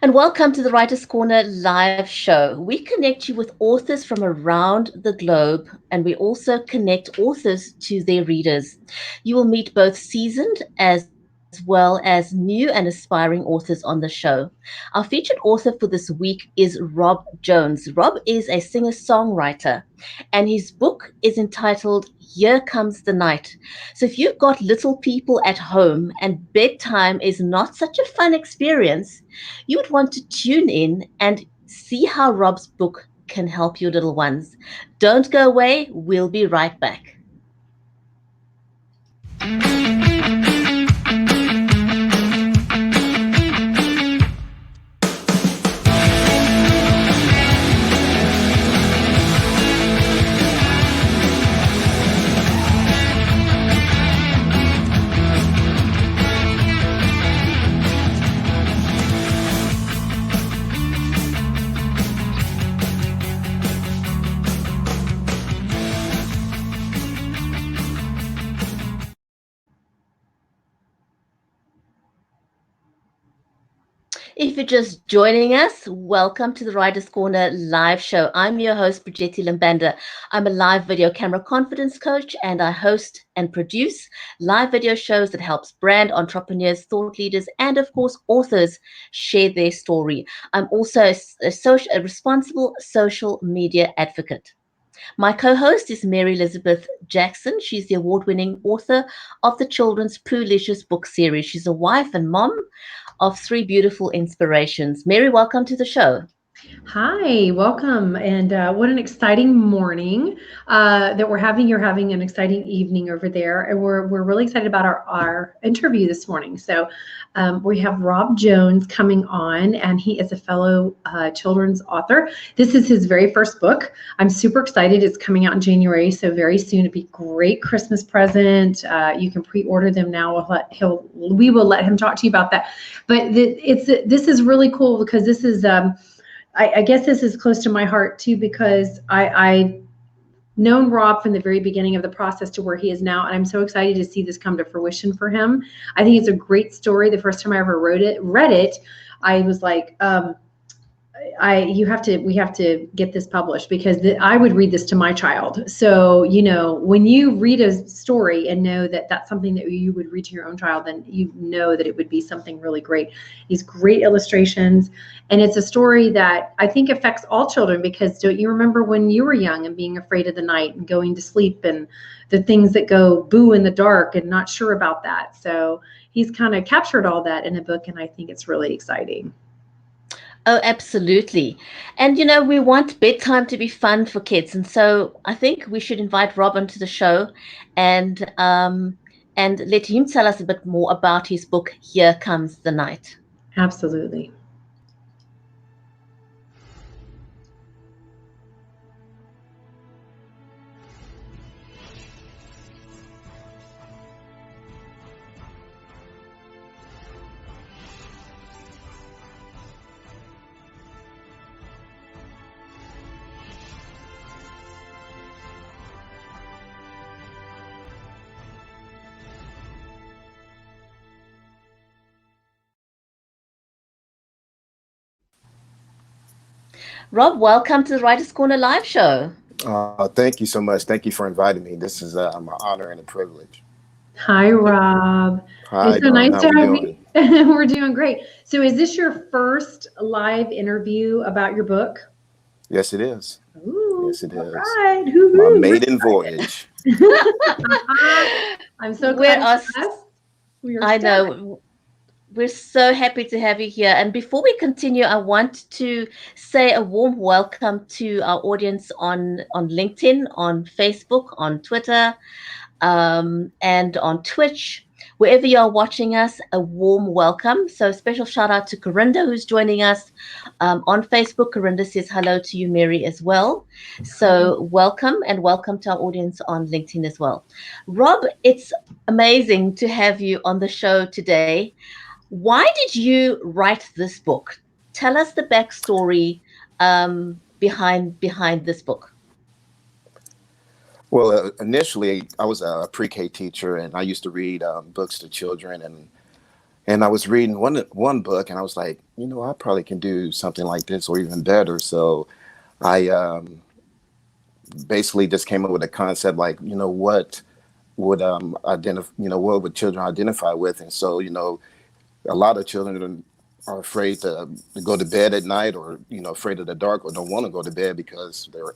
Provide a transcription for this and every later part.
And welcome to the Writer's Corner live show. We connect you with authors from around the globe, and we also connect authors to their readers. You will meet both seasoned as well as new and aspiring authors on the show. Our featured author for this week is Rob Jones. Rob is a singer songwriter, and his book is entitled Here Comes the Night. So, if you've got little people at home and bedtime is not such a fun experience, you would want to tune in and see how Rob's book can help your little ones. Don't go away, we'll be right back. If you're just joining us, welcome to the Writers Corner live show. I'm your host, Brigetti Lambanda. I'm a live video camera confidence coach, and I host and produce live video shows that helps brand entrepreneurs, thought leaders, and of course, authors share their story. I'm also a responsible social media advocate. My co host is Mary Elizabeth Jackson. She's the award winning author of the children's Poolicious book series. She's a wife and mom of three beautiful inspirations. Mary, welcome to the show. Hi, welcome. And what an exciting morning that we're having. You're having an exciting evening over there. And we're really excited about our interview this morning. So we have Rob Jones coming on, and he is a fellow children's author. This is his very first book. I'm super excited. It's coming out in January, so very soon. It'd be a great Christmas present. You can pre-order them now. We will let him talk to you about that. But this is really cool because this is I guess this is close to my heart too, because I known Rob from the very beginning of the process to where he is now, and I'm so excited to see this come to fruition for him. I think it's a great story. The first time I ever read it, I was like, we have to get this published because I would read this to my child. So, when you read a story and know that that's something that you would read to your own child, then you know that it would be something really great. These great illustrations. And it's a story that I think affects all children, because don't you remember when you were young and being afraid of the night and going to sleep and the things that go boo in the dark and not sure about that. So he's kind of captured all that in a book, and I think it's really exciting. Oh, absolutely. And we want bedtime to be fun for kids. And so I think we should invite Rob onto the show and let him tell us a bit more about his book, Here Comes the Night. Absolutely. Rob, welcome to the Writers Corner live show. Thank you so much. Thank you for inviting me. This is an honor and a privilege. Hi, Rob. Hi, It's so darling. nice How to we have doing? you. We're doing great. So, is this your first live interview about your book? Yes, it is. Ooh, Yes, it all is. right. My Woo-hoo. maiden voyage. I'm so We're glad us. for us. We are I stoked. know. We're so happy to have you here. And before we continue, I want to say a warm welcome to our audience on LinkedIn, on Facebook, on Twitter, and on Twitch. Wherever you are watching us, a warm welcome. So, special shout out to Corinda, who's joining us on Facebook. Corinda says hello to you, Mary, as well. So, welcome, and welcome to our audience on LinkedIn as well. Rob, it's amazing to have you on the show today. Why did you write this book? Tell us the backstory behind this book. Well, initially, I was a pre-K teacher, and I used to read books to children. And And I was reading one book, and I was like, I probably can do something like this or even better. So I basically just came up with a concept like, what would identify, what would children identify with? And so, a lot of children are afraid to go to bed at night, or afraid of the dark, or don't want to go to bed because they're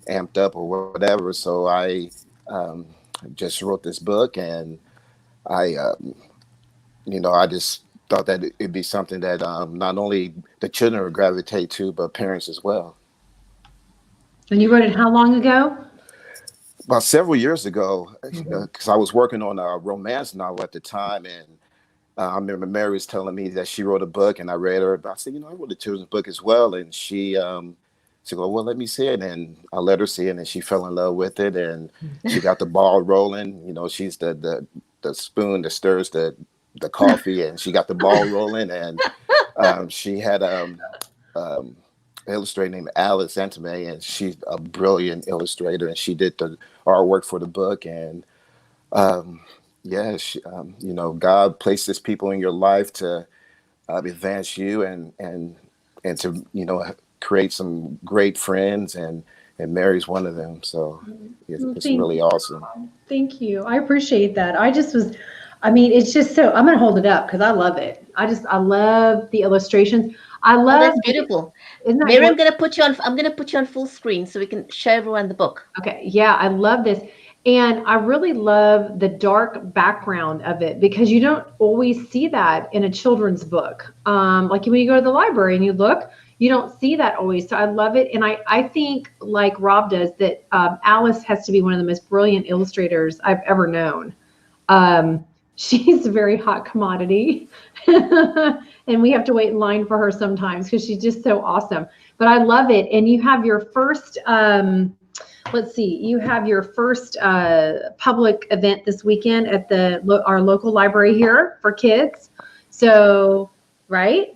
amped up or whatever. So I um, just wrote this book, and I I just thought that it'd be something that not only the children would gravitate to, but parents as well. And you wrote it how long ago? About several years ago, Mhm. because I was working on a romance novel at the time, and I remember Mary was telling me that she wrote a book, and I read her. I said, I wrote a children's book as well, and she go, well, let me see it, and I let her see it, and she fell in love with it, and she got the ball rolling. She's the spoon that stirs the coffee, and she got the ball rolling, and she had um, illustrator named Alice Antime, and she's a brilliant illustrator, and she did the artwork for the book. And um, yeah, God places people in your life to advance you, and to create some great friends, and Mary's one of them. So Well, it's thank really you. awesome. Thank you. I appreciate that. I just was, I mean, it's just so, I'm going to hold it up because I love it. I love the illustrations. I Oh, love that's the, beautiful. isn't that Mary, gorgeous? I'm gonna put you on full screen so we can show everyone the book. Okay, yeah, I love this. And I really love the dark background of it because you don't always see that in a children's book. Like when you go to the library and you look, you don't see that always. So I love it. And I think, like Rob does, that Alice has to be one of the most brilliant illustrators I've ever known. Um, she's a very hot commodity. And we have to wait in line for her sometimes because she's just so awesome. But I love it. And you have your first, let's see, you have your first public event this weekend at our local library here for kids. So, right?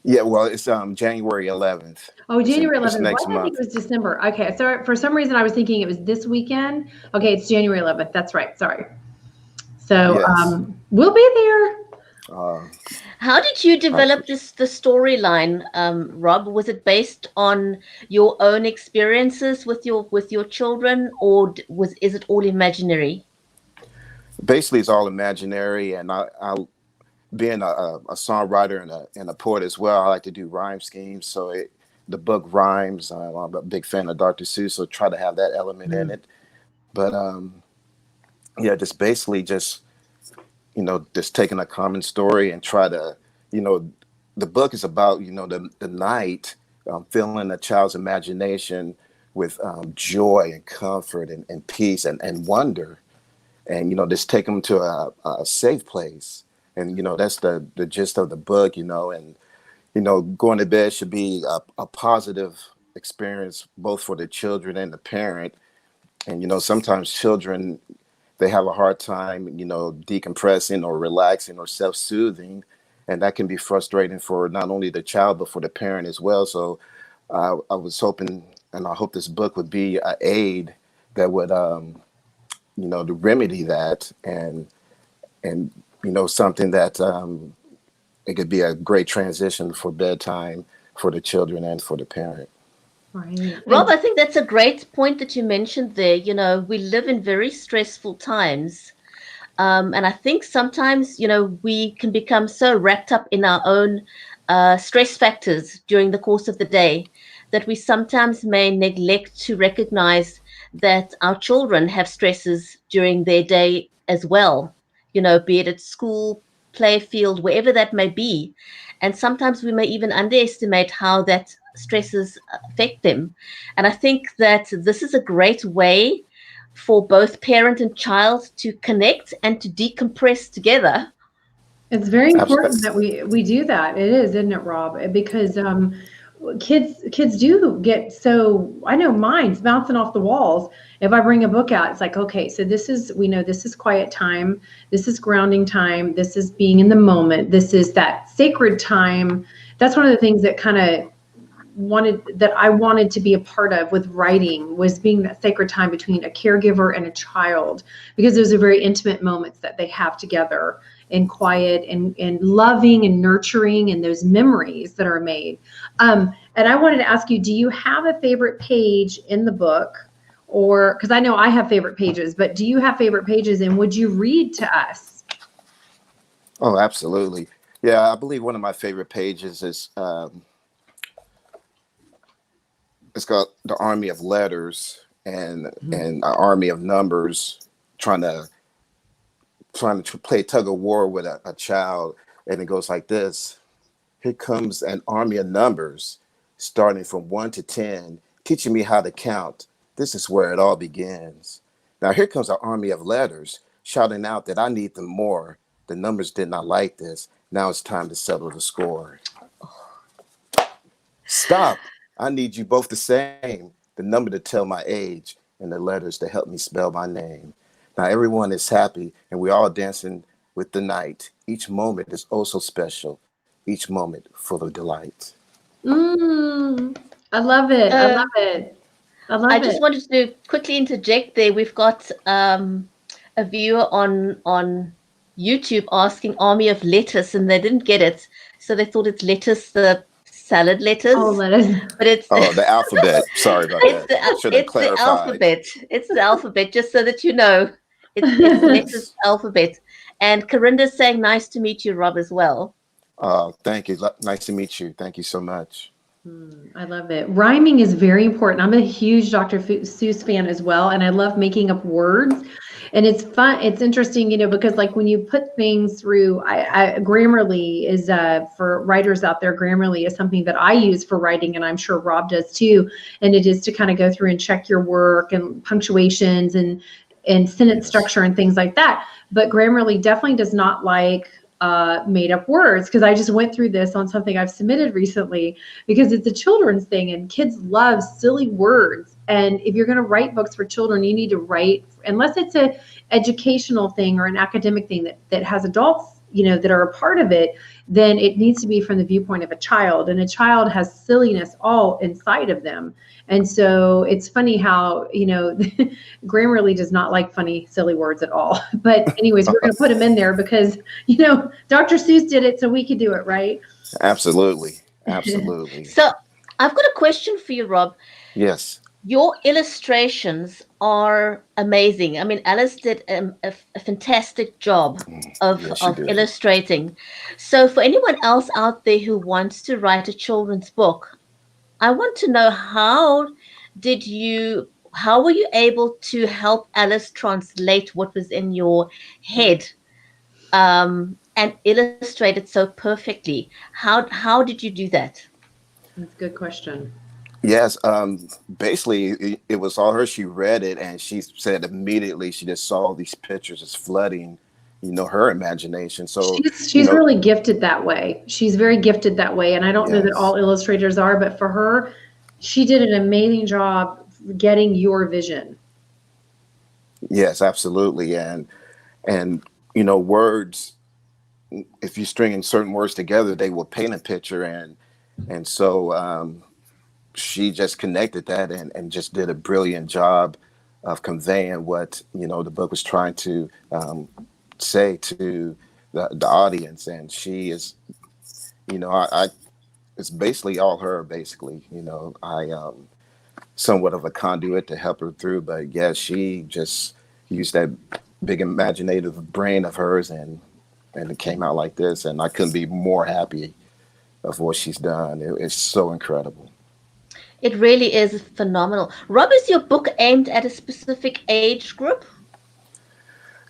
Yeah, well, it's January 11th. Oh, January It's 11th. Why next did I think month. it was December? Okay, so for some reason I was thinking it was this weekend. Okay, it's January 11th. That's right. Sorry. So Yes. we'll be there. Uh, How did you I develop appreciate. the storyline, Rob? Was it based on your own experiences with your children, or is it all imaginary? Basically, it's all imaginary, and I being a songwriter and a poet as well, I like to do rhyme schemes. So the book rhymes. I'm a big fan of Dr. Seuss, so try to have that element in it. But yeah, just basically just just taking a common story and try to you know the book is about the night, filling a child's imagination with joy and comfort and peace and wonder, and just take them to a safe place. And that's the gist of the book. And going to bed should be a positive experience both for the children and the parent. And sometimes children, they have a hard time decompressing or relaxing or self-soothing, and that can be frustrating for not only the child but for the parent as well. So I was hoping, and I hope this book would be an aid that would to remedy that, and something that it could be a great transition for bedtime for the children and for the parent. Right. Rob, I think that's a great point that you mentioned there. We live in very stressful times. And I think sometimes, we can become so wrapped up in our own stress factors during the course of the day that we sometimes may neglect to recognize that our children have stresses during their day as well, be it at school, play field, wherever that may be. And sometimes we may even underestimate how that stresses affect them. And I think that this is a great way for both parent and child to connect and to decompress together. It's very important Abs- that we do that. It is, isn't it, Rob? Because kids do get so. I know mine's bouncing off the walls. If I bring a book out, it's like, okay, so we know this is quiet time, this is grounding time, this is being in the moment, this is that sacred time. That's one of the things that I wanted to be a part of with writing, was being that sacred time between a caregiver and a child, because those are very intimate moments that they have together. and quiet and loving and nurturing and those memories that are made. And I wanted to ask you, do you have a favorite page in the book? Or because I know I have favorite pages, but do you have favorite pages and would you read to us? Oh, absolutely. Yeah, I believe one of my favorite pages is it's got the army of letters and an army of numbers trying to play tug of war with a child, and it goes like this: here comes an army of numbers, starting from 1 to 10, teaching me how to count. This is where it all begins. Now here comes an army of letters, shouting out that I need them more. The numbers did not like this. Now it's time to settle the score. Stop. I need you both the same. The number to tell my age and the letters to help me spell my name. Now everyone is happy and we're all dancing with the night. Each moment is oh so special. Each moment full of delight. Mm, I love it. I Uh, love it. I I love it. just wanted to quickly interject there. We've got a viewer on YouTube asking army of lettuce, and they didn't get it, so they thought it's lettuce, the salad Oh, lettuce, let us. but it's Oh, the alphabet. Sorry about that. Should have it's the clarified. alphabet. It's the alphabet, just so that you know. It's the letters Yes. alphabet. And Corinda's saying, "Nice to meet you, Rob," as well. Thank you. Nice to meet you. Thank you so much. I love it. Rhyming is very important. I'm a huge Seuss fan as well, and I love making up words. And it's fun. It's interesting, because like when you put things through, Grammarly is for writers out there. Grammarly is something that I use for writing, and I'm sure Rob does too. And it is to kind of go through and check your work and punctuations and sentence Yes. structure and things like that. But Grammarly definitely does not like made up words, because I just went through this on something I've submitted recently, because it's a children's thing and kids love silly words. And if you're going to write books for children, you need to write, unless it's a educational thing or an academic thing that has adults, that are a part of it, then it needs to be from the viewpoint of a child. And a child has silliness all inside of them. And so it's funny how, Grammarly does not like funny, silly words at all. But anyways, we're going to put them in there because, Dr. Seuss did it, so we could do it, right? Absolutely. Absolutely. So I've got a question for you, Rob. Yes. Your illustrations are amazing. I mean, Alice did a fantastic job Yes, you of did. illustrating. So, for anyone else out there who wants to write a children's book, I want to know how were you able to help Alice translate what was in your head and illustrate it so perfectly? How did you do that? That's a good question. Yes, basically, it was all her. She read it, and she said immediately she just saw these pictures just flooding, her imagination. So, She's really gifted that way. She's very gifted that way, and I don't know that all yes, illustrators are, but for her, she did an amazing job getting your vision. yes, absolutely, and words. If you stringing certain words together, they will paint a picture, and so she just connected that and just did a brilliant job of conveying what the book was trying to say to the audience. And she is, I it's basically all her. Basically, I somewhat of a conduit to help her through. But yeah, she just used that big imaginative brain of hers, and it came out like this. And I couldn't be more happy of what she's done. It's so incredible. It really is phenomenal. Rob, is your book aimed at a specific age group?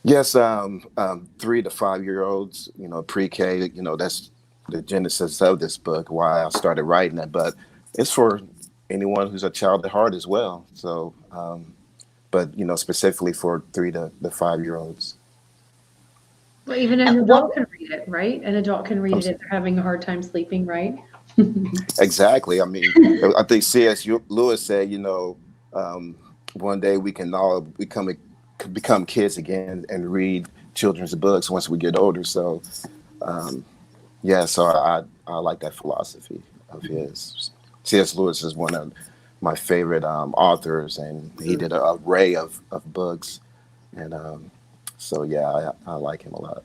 Yes, 3 to 5 year olds, pre-K, that's the genesis of this book, why I started writing it. But it's for anyone who's a child at heart as well. So, but specifically for 3 to 5 year olds. Well, even an What adult can read it, right? An adult can read I'm, it if they're having a hard time sleeping, right? exactly. I mean, I think C.S. Lewis said, um, one day we can all become kids again and read children's books once we get older. So, um, yeah, so I like that philosophy of his. C.S. Lewis is one of my favorite authors, and he did an array of books, and so yeah, I like him a lot.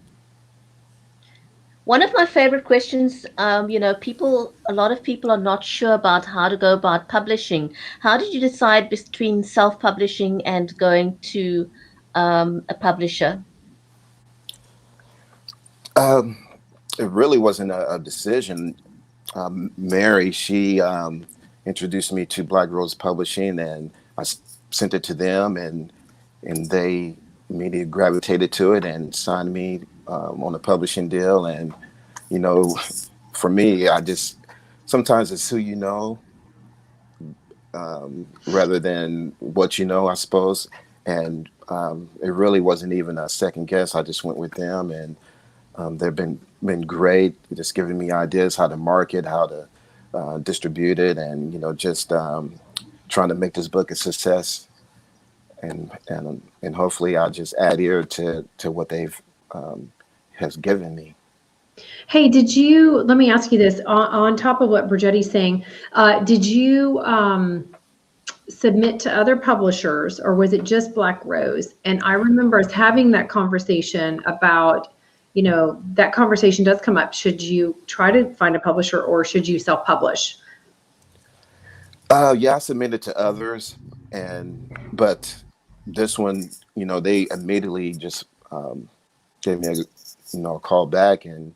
One of my favorite questions, a lot of people are not sure about how to go about publishing. How did you decide between self-publishing and going to a publisher? Um, it really wasn't a decision. Mary, she introduced me to Black Rose Publishing, and sent it to them, and they immediately gravitated to it and signed me on a publishing deal. And you know, for me, I just sometimes it's who you know rather than what you know, I suppose. And it really wasn't even a second guess. I just went with them, and they've been great, just giving me ideas how to market, how to distribute it, and just trying to make this book a success. And hopefully, I'll just add ear to what they've um, has given me. Hey, let me ask you this on top of what Bridgetti's saying, did you submit to other publishers or was it just Black Rose? And I remember us having that conversation about, that conversation does come up. Should you try to find a publisher or should you self-publish? Yeah, I submitted to others, and but this one, they immediately just gave me a call back. And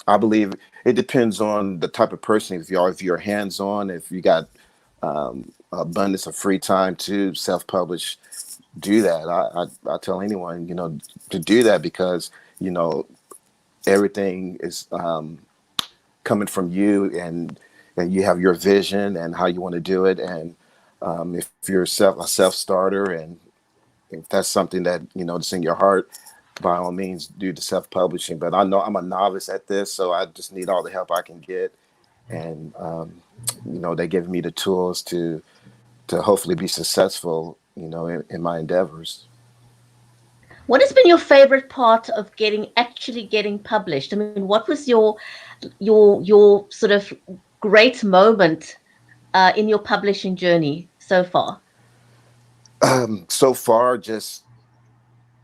I believe it depends on the type of person. If you're hands on, if you got abundance of free time to self publish, do that. I tell anyone to do that, because you know everything is coming from you, and you have your vision and how you want to do it. And if you're a self starter, and if that's something that that's in your heart, by all means do the self publishing. But I know I'm a novice at this, so I just need all the help I can get. And they give me the tools to hopefully be successful, in my endeavors. What has been your favorite part of actually getting published? I mean, what was your sort of great moment in your publishing journey so far? So far, just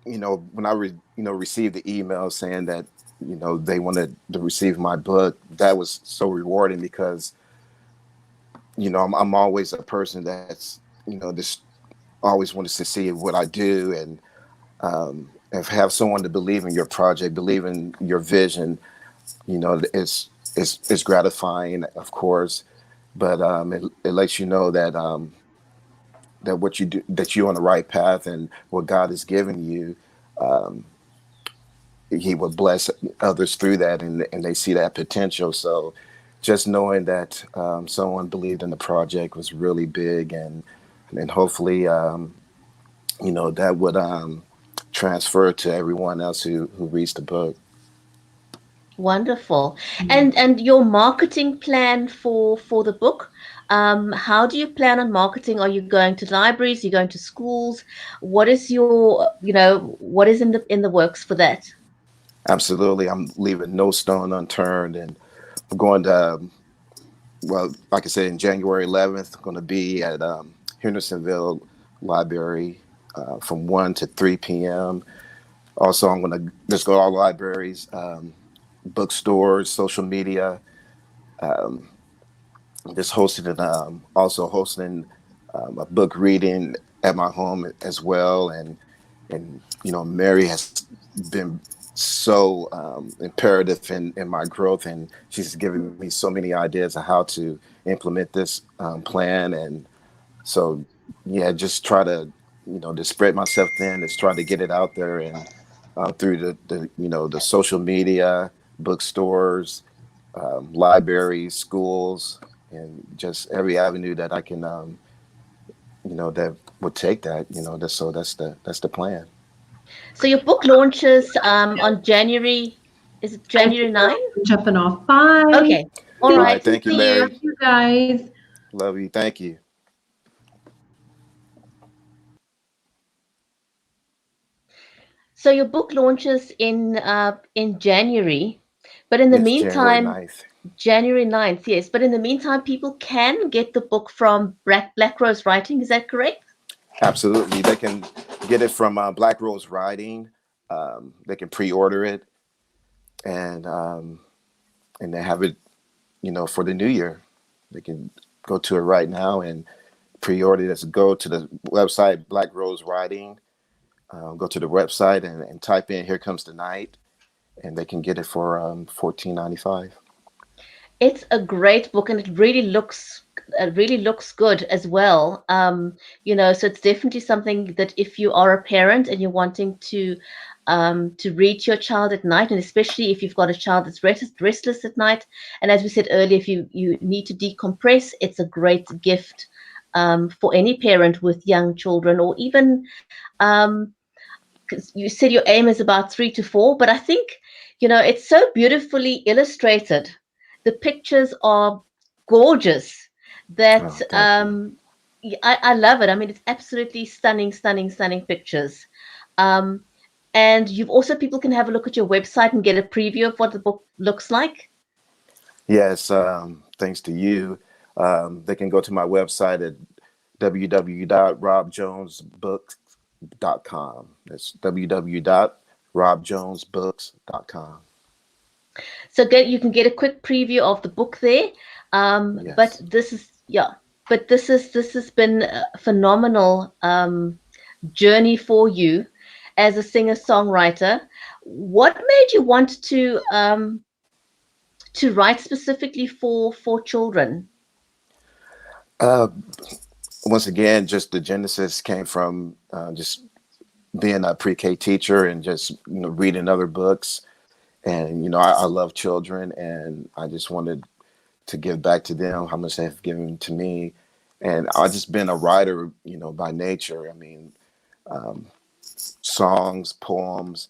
when I received the email saying that they wanted to receive my book, that was so rewarding, because I'm always a person that's just always wanted to see what I do. And if have someone to believe in your project, believe in your vision, it's gratifying, of course. But it lets you know that what you do, that you're on the right path, and what God has given you, um, He will bless others through that, and they see that potential. So just knowing that someone believed in the project was really big. And hopefully that would transfer to everyone else who reads the book. Wonderful. Yeah. And your marketing plan for the book, how do you plan on marketing? Are you going to libraries? Are you going to schools? What is what is in the works for that? Absolutely, I'm leaving no stone unturned, and I'm going to well, like I said, in January 11th, I'm going to be at Hendersonville Library from 1 to 3 p.m. Also, I'm going to just go to all libraries, bookstores, social media. Um, just hosting and also hosting a book reading at my home as well. And Mary has been so imperative in my growth, and she's given me so many ideas of how to implement this plan. And so yeah, just try to to spread myself thin, just try to get it out there, and through the social media, bookstores, libraries, schools, and just every avenue that I can that would take that. That's the plan. So your book launches on January, is it Thank you, January girl. 9? I'm jumping off. Bye. Okay. All All Thank right, right. you. thank you, See Love you. Mary. you guys. Love you. Thank you. So your book launches in January, but in the Yes, January meantime, 9th. January 9th, yes. But in the meantime, people can get the book from Black Rose Writing. Is that correct? Absolutely, they can get it from Black Rose Writing. They can pre-order it. and they have it, for the new year. They can go to it right now and pre-order. Just go to the website Black Rose Writing. Go to the website and type in "Here Comes the Night," and they can get it for $14.95. It's a great book, and it really looks good as well. So it's definitely something that if you are a parent and you're wanting to read to your child at night, and especially if you've got a child that's restless at night, and as we said earlier, if you need to decompress, it's a great gift for any parent with young children, or even um, 'cause you said your aim is about 3 to 4, but I think, it's so beautifully illustrated. The pictures are gorgeous that Oh, thank you. I love it. I mean, it's absolutely stunning, stunning, stunning pictures. Um, and you've also, people can have a look at your website and get a preview of what the book looks like. Yes, thanks to you. They can go to my website at www.robjonesbooks.com. That's www.robjonesbooks.com. So you can get a quick preview of the book there. But Yes. this is, yeah, but this has been a phenomenal journey for you as a singer songwriter. What made you want to write specifically for children? Uh, Once again, just the genesis came from just being a pre-K teacher and just reading other books. And I love children, and I just wanted to give back to them how much they have given to me. And I've just been a writer, by nature. I mean, um, songs, poems,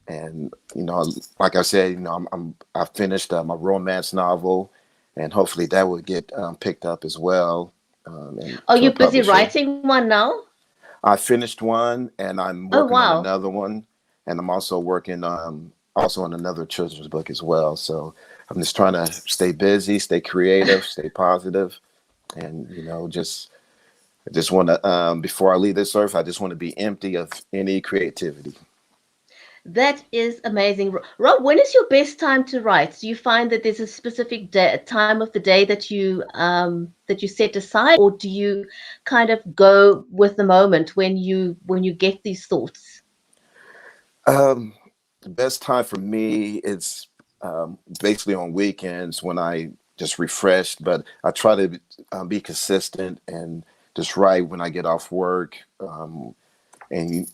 and like I said, I finished my romance novel, and hopefully that will get picked up as well, and Are to a you busy publisher. writing one now? I finished one, and I'm Oh, working on wow. another one, and I'm also working also on another children's book as well. So I'm just trying to stay busy, stay creative, stay positive, and just I just want to before I leave this earth, I just want to be empty of any creativity. That is amazing. Rob, when is your best time to write? Do you find that there's a specific time of the day that you set aside, or do you kind of go with the moment when you get these thoughts? The best time for me is basically on weekends when I just refreshed, but I try to be consistent and just write when I get off work. And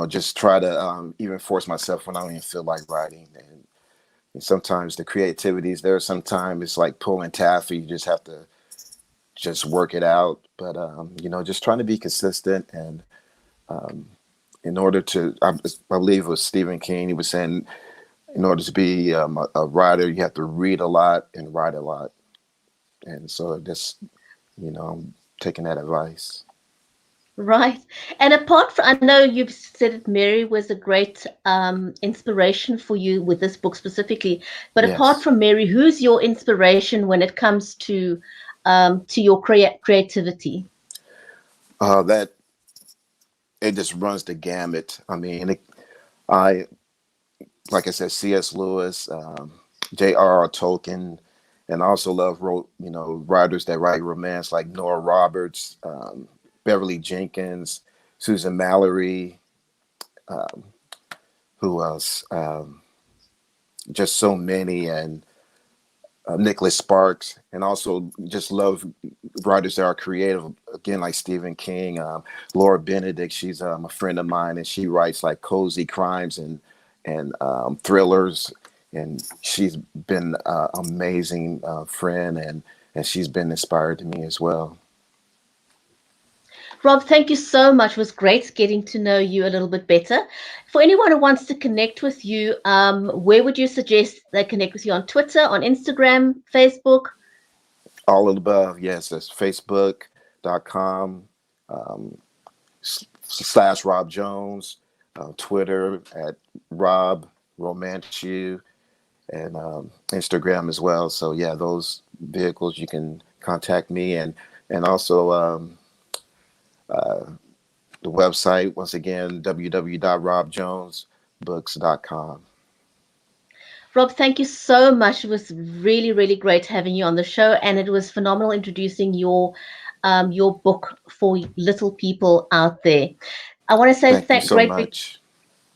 just try to even force myself when I don't even feel like writing. And sometimes the creativity is there. Sometimes it's like pulling taffy. You just have to just work it out. But just trying to be consistent. And um, in order to, I believe it was Stephen King. He was saying, in order to be a writer, you have to read a lot and write a lot. And so just I'm taking that advice. Right. And apart from, I know you've said that Mary was a great inspiration for you with this book specifically, but apart Yes. from Mary, who's your inspiration when it comes to your creativity? That it just runs the gamut. I mean, I like I said, C.S. Lewis, J.R.R. Tolkien, and I also love writers that write romance like Nora Roberts, Beverly Jenkins, Susan Mallory. Um, who else? Just so many, and Nicholas Sparks, and also just love writers that are creative. Again, like Stephen King, Laura Benedict. She's a friend of mine, and she writes like cozy crimes and thrillers. And she's been an amazing friend, and she's been inspired to me as well. Rob, thank you so much. It was great getting to know you a little bit better. For anyone who wants to connect with you, where would you suggest they connect with you? On Twitter, on Instagram, Facebook? All of the above, yes. That's Facebook.com / Rob Jones, Twitter at Rob Romance You, and Instagram as well. So yeah, those vehicles you can contact me, and also uh, the website once again www.robjonesbooks.com. Rob, thank you so much. It was really, really great having you on the show, and it was phenomenal introducing your book for little people out there. I want to say Thank you so much.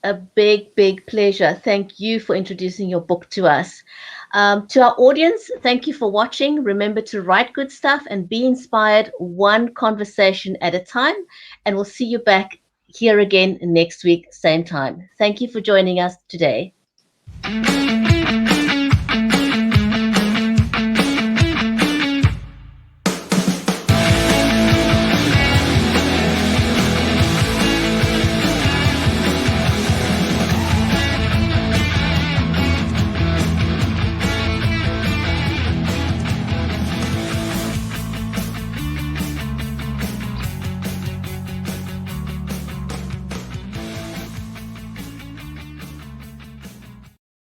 a big, big pleasure. Thank you for introducing your book to us. To our audience, thank you for watching. Remember to write good stuff and be inspired one conversation at a time. And we'll see you back here again next week, same time. Thank you for joining us today.